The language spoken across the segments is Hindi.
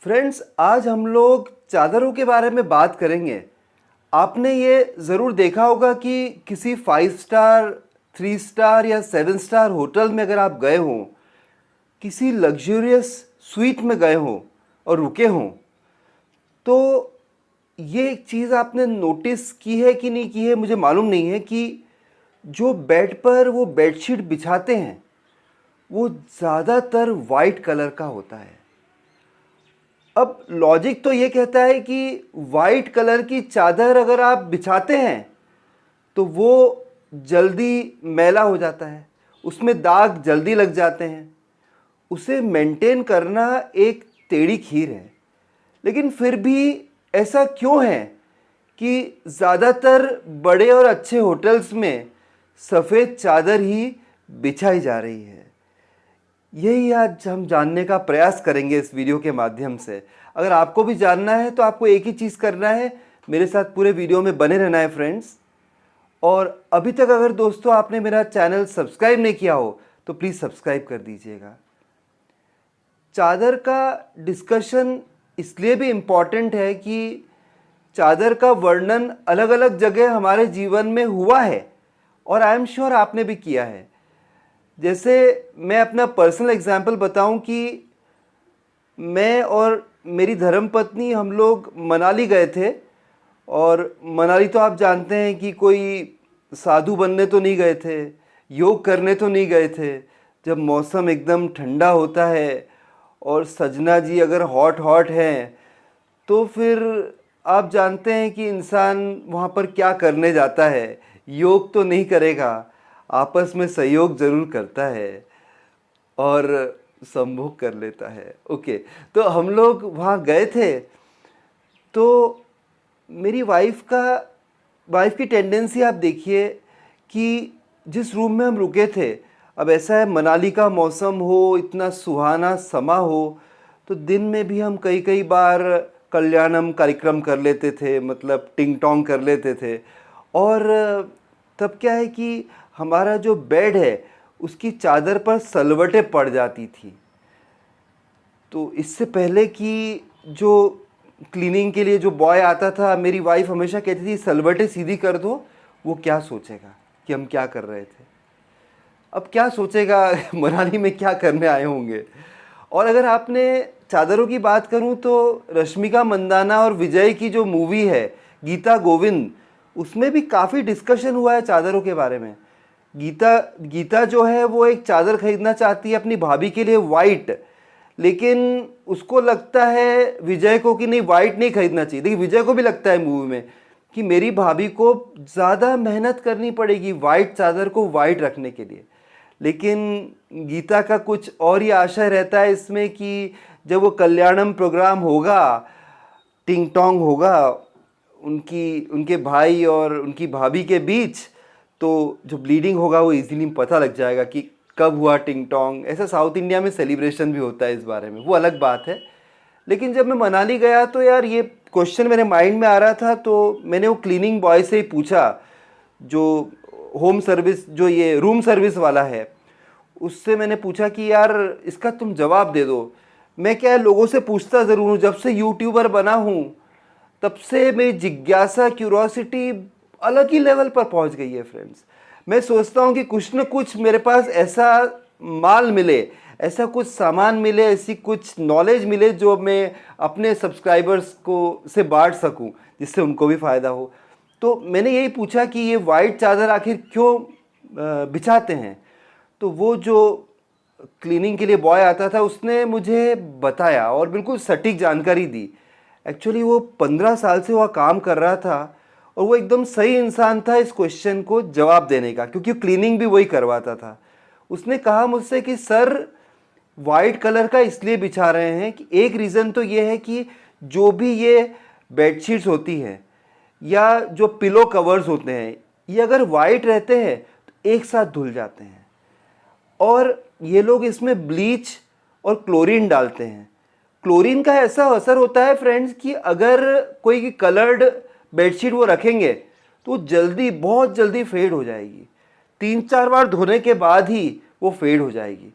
फ्रेंड्स, आज हम लोग चादरों के बारे में बात करेंगे। आपने ये ज़रूर देखा होगा कि किसी 5 स्टार, 3 स्टार या 7 स्टार होटल में अगर आप गए हों, किसी लग्जरियस स्वीट में गए हों और रुके हों, तो ये एक चीज़ आपने नोटिस की है कि नहीं की है मुझे मालूम नहीं है कि जो बेड पर वो बेडशीट बिछाते हैं वो ज़्यादातर वाइट कलर का होता है। अब लॉजिक तो ये कहता है कि वाइट कलर की चादर अगर आप बिछाते हैं तो वो जल्दी मैला हो जाता है, उसमें दाग जल्दी लग जाते हैं, उसे मेंटेन करना एक टेढ़ी खीर है। लेकिन फिर भी ऐसा क्यों है कि ज़्यादातर बड़े और अच्छे होटल्स में सफ़ेद चादर ही बिछाई जा रही है? यही आज हम जानने का प्रयास करेंगे इस वीडियो के माध्यम से। अगर आपको भी जानना है तो आपको एक ही चीज़ करना है, मेरे साथ पूरे वीडियो में बने रहना है फ्रेंड्स। और अभी तक अगर दोस्तों आपने मेरा चैनल सब्सक्राइब नहीं किया हो तो प्लीज़ सब्सक्राइब कर दीजिएगा। चादर का डिस्कशन इसलिए भी इम्पॉर्टेंट है कि चादर का वर्णन अलग अलग जगह हमारे जीवन में हुआ है और आई एम श्योर आपने भी किया है। जैसे मैं अपना पर्सनल एग्जाम्पल बताऊं कि मैं और मेरी धर्मपत्नी हम लोग मनाली गए थे। और मनाली तो आप जानते हैं कि कोई साधु बनने तो नहीं गए थे, योग करने तो नहीं गए थे। जब मौसम एकदम ठंडा होता है और सजना जी अगर हॉट हॉट हैं तो फिर आप जानते हैं कि इंसान वहाँ पर क्या करने जाता है। योग तो नहीं करेगा, आपस में सहयोग ज़रूर करता है और संभोग कर लेता है। ओके, तो हम लोग वहाँ गए थे। तो मेरी वाइफ की टेंडेंसी आप देखिए कि जिस रूम में हम रुके थे, अब ऐसा है मनाली का मौसम हो, इतना सुहाना समा हो, तो दिन में भी हम कई कई बार कल्याणम कार्यक्रम कर लेते थे, मतलब टिंग टोंग कर लेते थे। और तब क्या है कि हमारा जो बेड है उसकी चादर पर सलवटें पड़ जाती थी। तो इससे पहले कि जो क्लीनिंग के लिए जो बॉय आता था, मेरी वाइफ हमेशा कहती थी सलवटें सीधी कर दो, वो क्या सोचेगा कि हम क्या कर रहे थे। अब क्या सोचेगा मनाली में क्या करने आए होंगे। और अगर आपने चादरों की बात करूं तो रश्मिका मंदाना और विजय की जो मूवी है गीता गोविंद, उसमें भी काफ़ी डिस्कशन हुआ है चादरों के बारे में। गीता जो है वो एक चादर खरीदना चाहती है अपनी भाभी के लिए वाइट, लेकिन उसको लगता है विजय को कि नहीं वाइट नहीं खरीदना चाहिए। देखिए विजय को भी लगता है मूवी में कि मेरी भाभी को ज़्यादा मेहनत करनी पड़ेगी वाइट चादर को वाइट रखने के लिए। लेकिन गीता का कुछ और ही आशय रहता है इसमें कि जब वो कल्याणम प्रोग्राम होगा, टिंग टोंग होगा उनके भाई और उनकी भाभी के बीच, तो जो ब्लीडिंग होगा वो इजीली पता लग जाएगा कि कब हुआ टिंग टोंग। ऐसा साउथ इंडिया में सेलिब्रेशन भी होता है इस बारे में, वो अलग बात है। लेकिन जब मैं मनाली गया तो यार ये क्वेश्चन मेरे माइंड में आ रहा था, तो मैंने वो क्लीनिंग बॉय से ही पूछा, जो होम सर्विस जो ये रूम सर्विस वाला है, उससे मैंने पूछा कि यार इसका तुम जवाब दे दो। मैं क्या है लोगों से पूछता ज़रूर हूँ, जब से यूट्यूबर बना हूँ तब से मेरी जिज्ञासा क्यूरोसिटी अलग ही लेवल पर पहुँच गई है फ्रेंड्स। मैं सोचता हूँ कि कुछ न कुछ मेरे पास ऐसा माल मिले, ऐसा कुछ सामान मिले, ऐसी कुछ नॉलेज मिले जो मैं अपने सब्सक्राइबर्स को से बांट सकूं, जिससे उनको भी फ़ायदा हो। तो मैंने यही पूछा कि ये वाइट चादर आखिर क्यों बिछाते हैं। तो वो जो क्लीनिंग के लिए बॉय आता था उसने मुझे बताया और बिल्कुल सटीक जानकारी दी। एक्चुअली वो 15 साल से वह काम कर रहा था और वो एकदम सही इंसान था इस क्वेश्चन को जवाब देने का, क्योंकि क्लीनिंग भी वही करवाता था। उसने कहा मुझसे कि सर वाइट कलर का इसलिए बिछा रहे हैं कि एक रीज़न तो ये है कि जो भी ये बेडशीट्स होती हैं या जो पिलो कवर्स होते हैं, ये अगर वाइट रहते हैं तो एक साथ धुल जाते हैं। और ये लोग इसमें ब्लीच और क्लोरीन डालते हैं। क्लोरीन का ऐसा असर होता है फ्रेंड्स कि अगर कोई कलर्ड बेडशीट वो रखेंगे तो जल्दी, बहुत जल्दी फेड हो जाएगी। 3-4 बार धोने के बाद ही वो फेड हो जाएगी।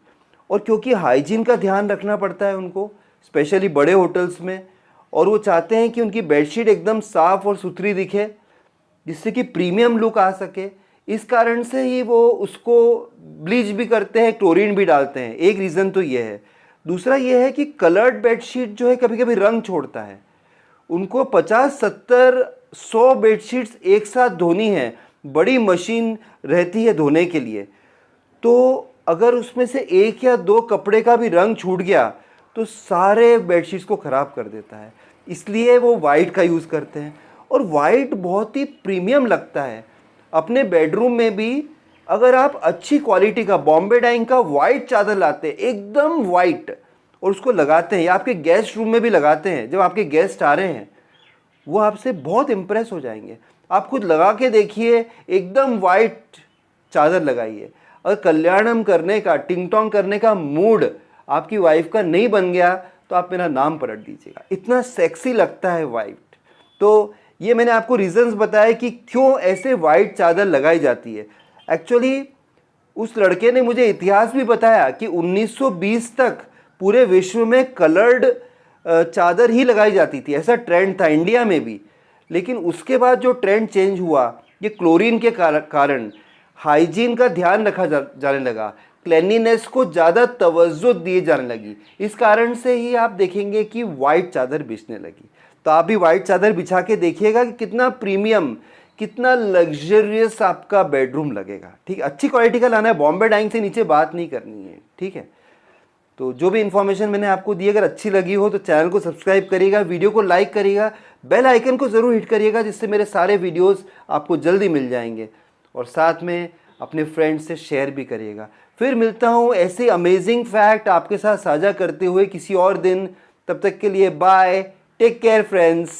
और क्योंकि हाइजीन का ध्यान रखना पड़ता है उनको, स्पेशली बड़े होटल्स में, और वो चाहते हैं कि उनकी बेडशीट एकदम साफ़ और सुथरी दिखे, जिससे कि प्रीमियम लुक आ सके। इस कारण से ही वो उसको ब्लीच भी करते हैं, क्लोरीन भी डालते हैं। एक रीज़न तो ये है। दूसरा ये है कि कलर्ड बेडशीट जो है कभी कभी रंग छोड़ता है। उनको 50, 70, 100 बेडशीट्स एक साथ धोनी है, बड़ी मशीन रहती है धोने के लिए। तो अगर उसमें से एक या दो कपड़े का भी रंग छूट गया तो सारे बेडशीट्स को ख़राब कर देता है। इसलिए वो वाइट का यूज़ करते हैं, और वाइट बहुत ही प्रीमियम लगता है। अपने बेडरूम में भी अगर आप अच्छी क्वालिटी का बॉम्बे डाइंग का वाइट चादर लाते हैं, एकदम वाइट, और उसको लगाते हैं, या आपके गेस्ट रूम में भी लगाते हैं, जब आपके गेस्ट आ रहे हैं, वो आपसे बहुत इम्प्रेस हो जाएंगे। आप खुद लगा के देखिए, एकदम वाइट चादर लगाइए। अगर कल्याणम करने का, टिंग टोंग करने का मूड आपकी वाइफ का नहीं बन गया तो आप मेरा नाम पलट दीजिएगा, इतना सेक्सी लगता है वाइट। तो ये मैंने आपको रीजंस बताए कि क्यों ऐसे वाइट चादर लगाई जाती है। एक्चुअली उस लड़के ने मुझे इतिहास भी बताया कि 1920 तक पूरे विश्व में कलर्ड चादर ही लगाई जाती थी, ऐसा ट्रेंड था इंडिया में भी। लेकिन उसके बाद जो ट्रेंड चेंज हुआ, ये क्लोरीन के कारण हाइजीन का ध्यान रखा जाने लगा, क्लेanलीनेस को ज़्यादा तवज्जो दिए जाने लगी। इस कारण से ही आप देखेंगे कि वाइट चादर बिछने लगी। तो आप भी वाइट चादर बिछा के देखिएगा कि कितना प्रीमियम, कितना लग्जरियस आपका बेडरूम लगेगा। ठीक है, अच्छी क्वालिटी का लाना है, बॉम्बे डाइंग से नीचे बात नहीं करनी है। ठीक है, तो जो भी इन्फॉर्मेशन मैंने आपको दी, अगर अच्छी लगी हो तो चैनल को सब्सक्राइब करिएगा, वीडियो को लाइक करिएगा, बेल आइकन को ज़रूर हिट करिएगा, जिससे मेरे सारे वीडियोस आपको जल्दी मिल जाएंगे। और साथ में अपने फ्रेंड्स से शेयर भी करिएगा। फिर मिलता हूँ ऐसे अमेजिंग फैक्ट आपके साथ साझा करते हुए किसी और दिन। तब तक के लिए बाय, टेक केयर फ्रेंड्स।